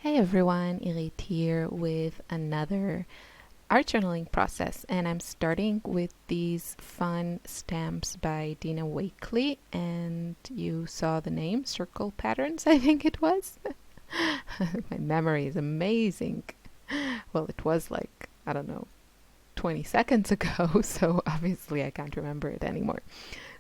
Hey everyone, Irit here with another art journaling process, and I'm starting with these fun stamps by Dina Wakely, and you saw the name Circle Patterns, I think it was. My memory is amazing. Well, it was like, I don't know, 20 seconds ago, so obviously I can't remember it anymore.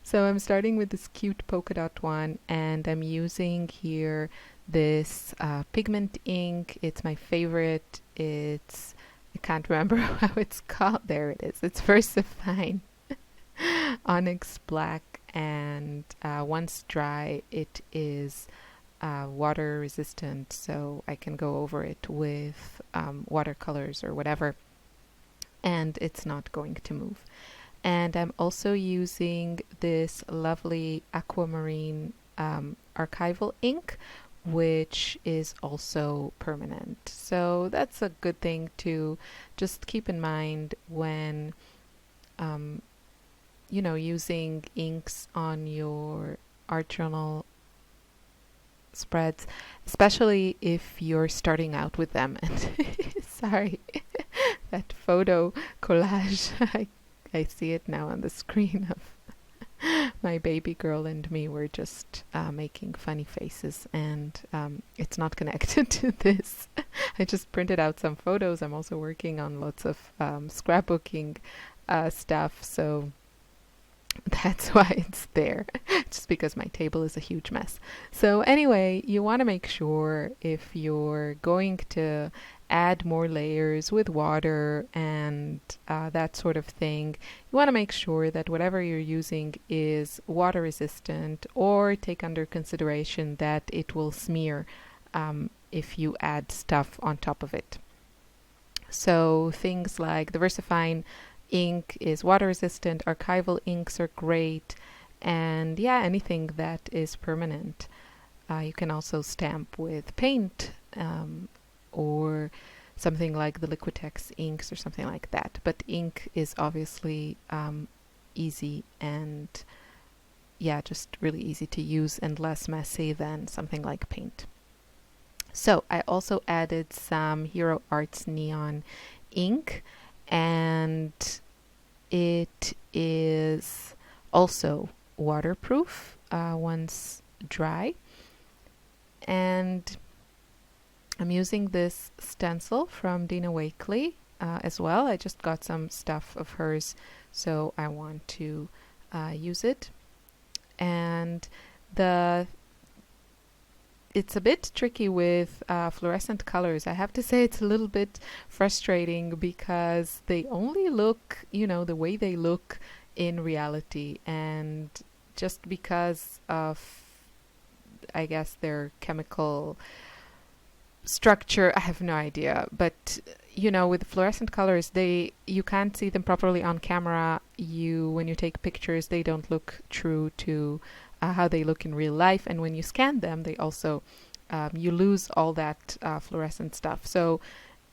So I'm starting with this cute polka dot one, and I'm using here this pigment ink. It's my favorite. I can't remember how it's called. There it is. It's VersaFine Onyx Black, and once dry, it is water resistant, so I can go over it with watercolors or whatever, and it's not going to move. And I'm also using this lovely aquamarine archival ink, which is also permanent. So that's a good thing to just keep in mind when using inks on your art journal spreads, especially if you're starting out with them. And sorry, that photo collage, I see it now on the screen of my baby girl and me. We're just making funny faces, and it's not connected to this. I just printed out some photos. I'm also working on lots of scrapbooking stuff, so that's why it's there, just because my table is a huge mess. So anyway, you want to make sure if you're going to add more layers with water and that sort of thing, you want to make sure that whatever you're using is water resistant, or take under consideration that it will smear if you add stuff on top of it. So things like the VersaFine ink is water resistant, archival inks are great, and yeah, anything that is permanent. You can also stamp with paint or something like the Liquitex inks or something like that. But ink is obviously easy and yeah, just really easy to use and less messy than something like paint. So I also added some Hero Arts neon ink, and it is also waterproof once dry. And I'm using this stencil from Dina Wakely as well. I just got some stuff of hers, so I want to use it. And it's a bit tricky with fluorescent colors. I have to say it's a little bit frustrating because they only look, the way they look in reality. And just because of, I guess, their chemical structure, I have no idea. But, with fluorescent colors, you can't see them properly on camera. When you take pictures, they don't look true to how they look in real life, and when you scan them, they also you lose all that fluorescent stuff. So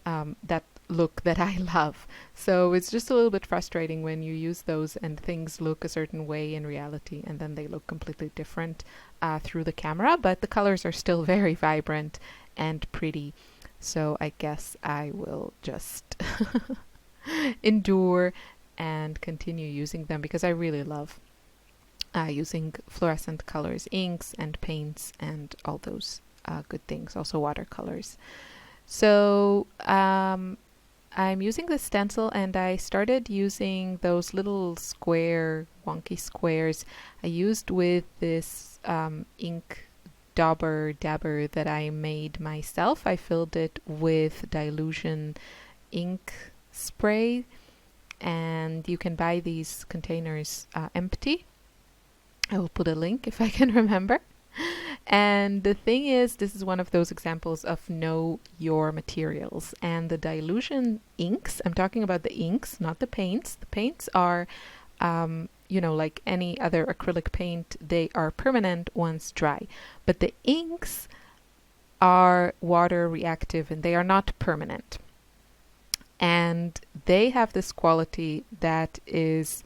that look that I love. So it's just a little bit frustrating when you use those and things look a certain way in reality, and then they look completely different through the camera. But the colors are still very vibrant and pretty. So I guess I will just endure and continue using them because I really love using fluorescent colors, inks and paints and all those good things, also watercolors. So I'm using the stencil, and I started using those little square, wonky squares I used with this ink dabber that I made myself. I filled it with dilution ink spray, and you can buy these containers empty. I will put a link if I can remember. And the thing is, this is one of those examples of know your materials. And the dilution inks, I'm talking about the inks, not the paints. The paints are, like any other acrylic paint, they are permanent once dry. But the inks are water reactive and they are not permanent. And they have this quality that is,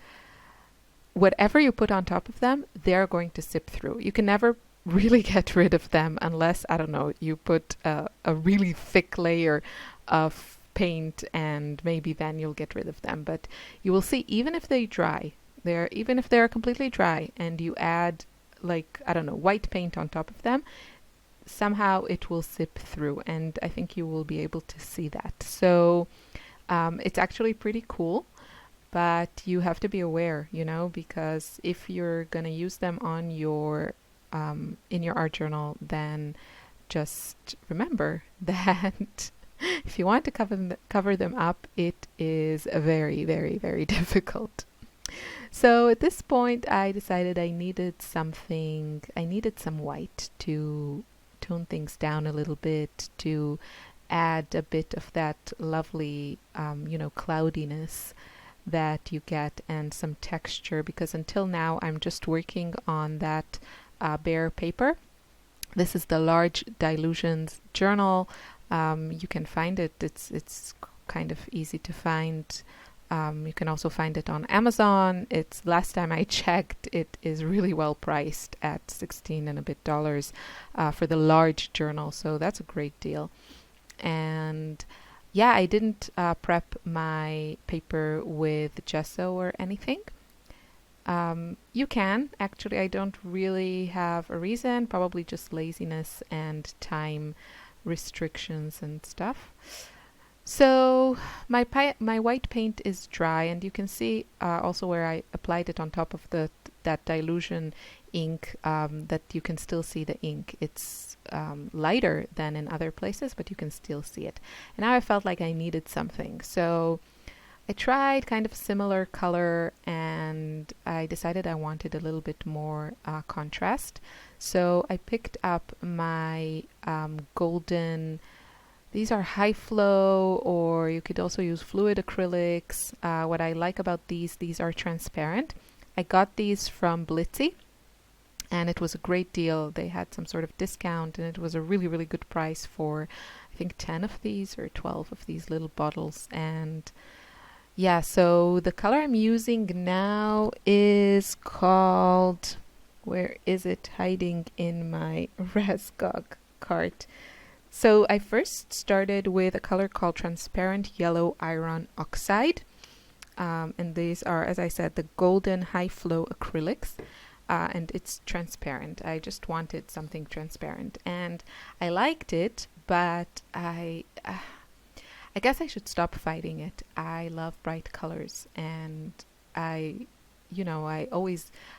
whatever you put on top of them, they're going to sip through. You can never really get rid of them unless, I don't know, you put a really thick layer of paint, and maybe then you'll get rid of them. But you will see, even if they dry, even if they're completely dry, and you add, like, I don't know, white paint on top of them, somehow it will sip through, and I think you will be able to see that. So it's actually pretty cool, but you have to be aware, because if you're going to use them on your in your art journal, then just remember that if you want to cover them up, it is very, very, very difficult. So at this point, I decided I needed some white to tone things down a little bit, to add a bit of that lovely, cloudiness that you get, and some texture, because until now I'm just working on that bare paper. This is the Large Dilutions Journal. You can find it. It's kind of easy to find. You can also find it on Amazon. It's, last time I checked, it is really well priced at $16 and a bit for the large journal. So that's a great deal. And yeah, I didn't prep my paper with gesso or anything. You can. Actually, I don't really have a reason, probably just laziness and time restrictions and stuff. So my white paint is dry, and you can see also where I applied it on top of that dilution ink, that you can still see the ink. It's lighter than in other places, but you can still see it. And now I felt like I needed something, so I tried kind of a similar color, and I decided I wanted a little bit more contrast. So I picked up my golden, these are high flow, or you could also use fluid acrylics. What I like about these are transparent. I got these from Blitzy, and it was a great deal. They had some sort of discount, and it was a really, really good price for, I think, 10 of these or 12 of these little bottles. And yeah, so the color I'm using now is called, where is it hiding in my Rasgog cart? So I first started with a color called Transparent Yellow Iron Oxide. And these are, as I said, the golden high flow acrylics. And it's transparent. I just wanted something transparent. And I liked it, but I guess I should stop fighting it. I love bright colors, and I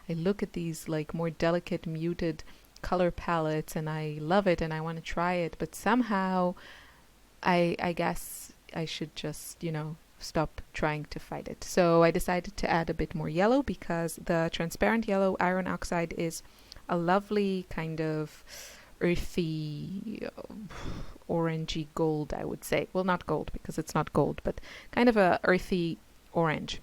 look at these like more delicate, muted color palettes, and I love it, and I want to try it, but somehow I guess I should just, stop trying to fight it. So I decided to add a bit more yellow, because the Transparent Yellow Iron Oxide is a lovely kind of earthy, orangey gold, I would say. Well, not gold, because it's not gold, but kind of a earthy orange.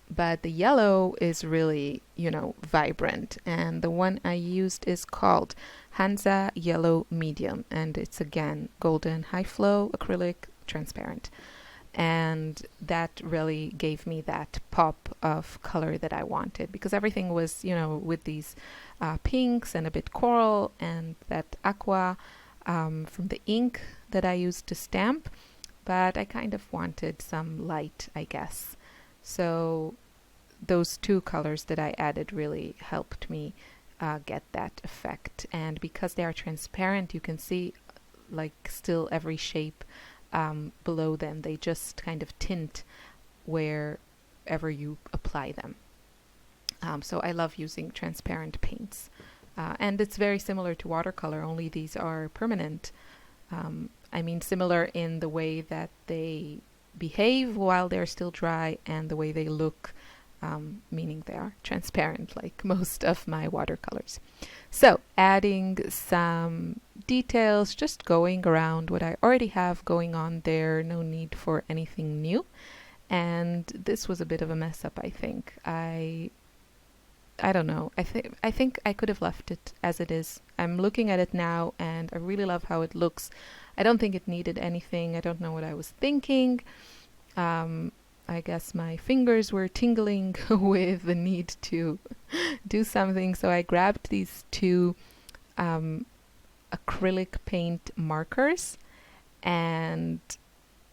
But the yellow is really, vibrant. And the one I used is called Hansa Yellow Medium. And it's, again, golden, high flow, acrylic, transparent. And that really gave me that pop of color that I wanted, because everything was, with these pinks and a bit coral and that aqua from the ink that I used to stamp. But I kind of wanted some light, I guess. So those two colors that I added really helped me get that effect. And because they are transparent, you can see like still every shape below them. They just kind of tint wherever you apply them. So I love using transparent paints. And it's very similar to watercolor, only these are permanent. Similar in the way that they behave while they're still dry, and the way they look, meaning they are transparent like most of my watercolors. So adding some details, just going around what I already have going on there, no need for anything new. And this was a bit of a mess up, I think. I don't know. I think I could have left it as it is. I'm looking at it now, and I really love how it looks. I don't think it needed anything. I don't know what I was thinking. I guess my fingers were tingling with the need to do something. So I grabbed these two acrylic paint markers, and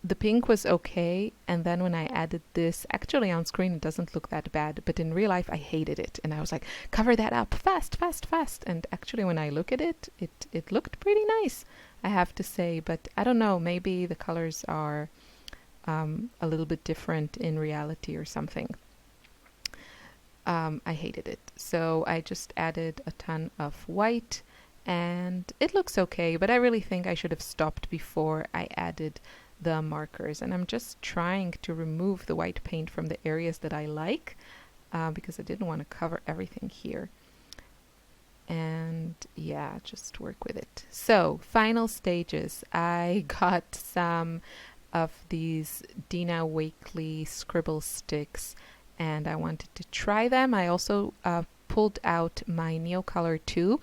the pink was okay, and then when I added this, actually on screen it doesn't look that bad, but in real life I hated it, and I was like, cover that up fast, fast, fast. And actually when I look at it, it looked pretty nice, I have to say. But I don't know, maybe the colors are a little bit different in reality or something. I hated it, so I just added a ton of white, and it looks okay, but I really think I should have stopped before I added the markers. And I'm just trying to remove the white paint from the areas that I like, because I didn't want to cover everything here. And yeah, just work with it. So final stages. I got some of these Dina Wakely scribble sticks, and I wanted to try them. I also pulled out my Neocolor 2,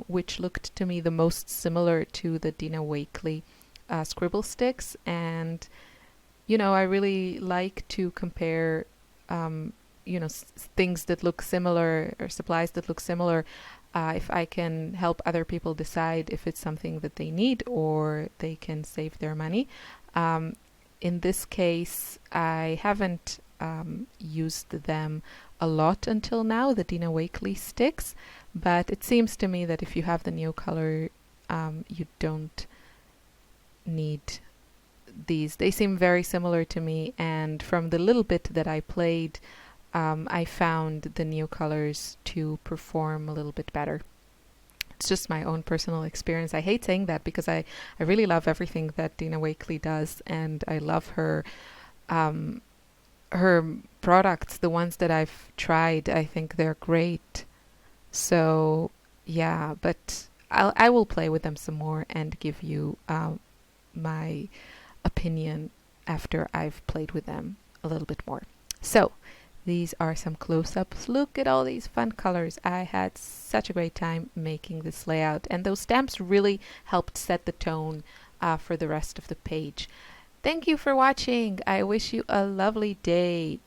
which looked to me the most similar to the Dina Wakely scribble sticks. And you know, I really like to compare things that look similar, or supplies that look similar, if I can help other people decide if it's something that they need or they can save their money. In this case, I haven't used them a lot until now, the Dina Wakely sticks, but it seems to me that if you have the Neocolor, you don't need these. They seem very similar to me, and from the little bit that I played, I found the Neocolors to perform a little bit better. It's just my own personal experience. I hate saying that because I really love everything that Dina Wakely does, and I love her her products, the ones that I've tried. I think they're great. So yeah, but I will play with them some more and give you my opinion after I've played with them a little bit more. So these are some close-ups. Look at all these fun colors. I had such a great time making this layout, and those stamps really helped set the tone for the rest of the page. Thank you for watching. I wish you a lovely day.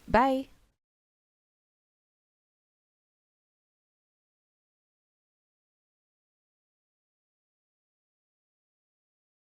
Bye.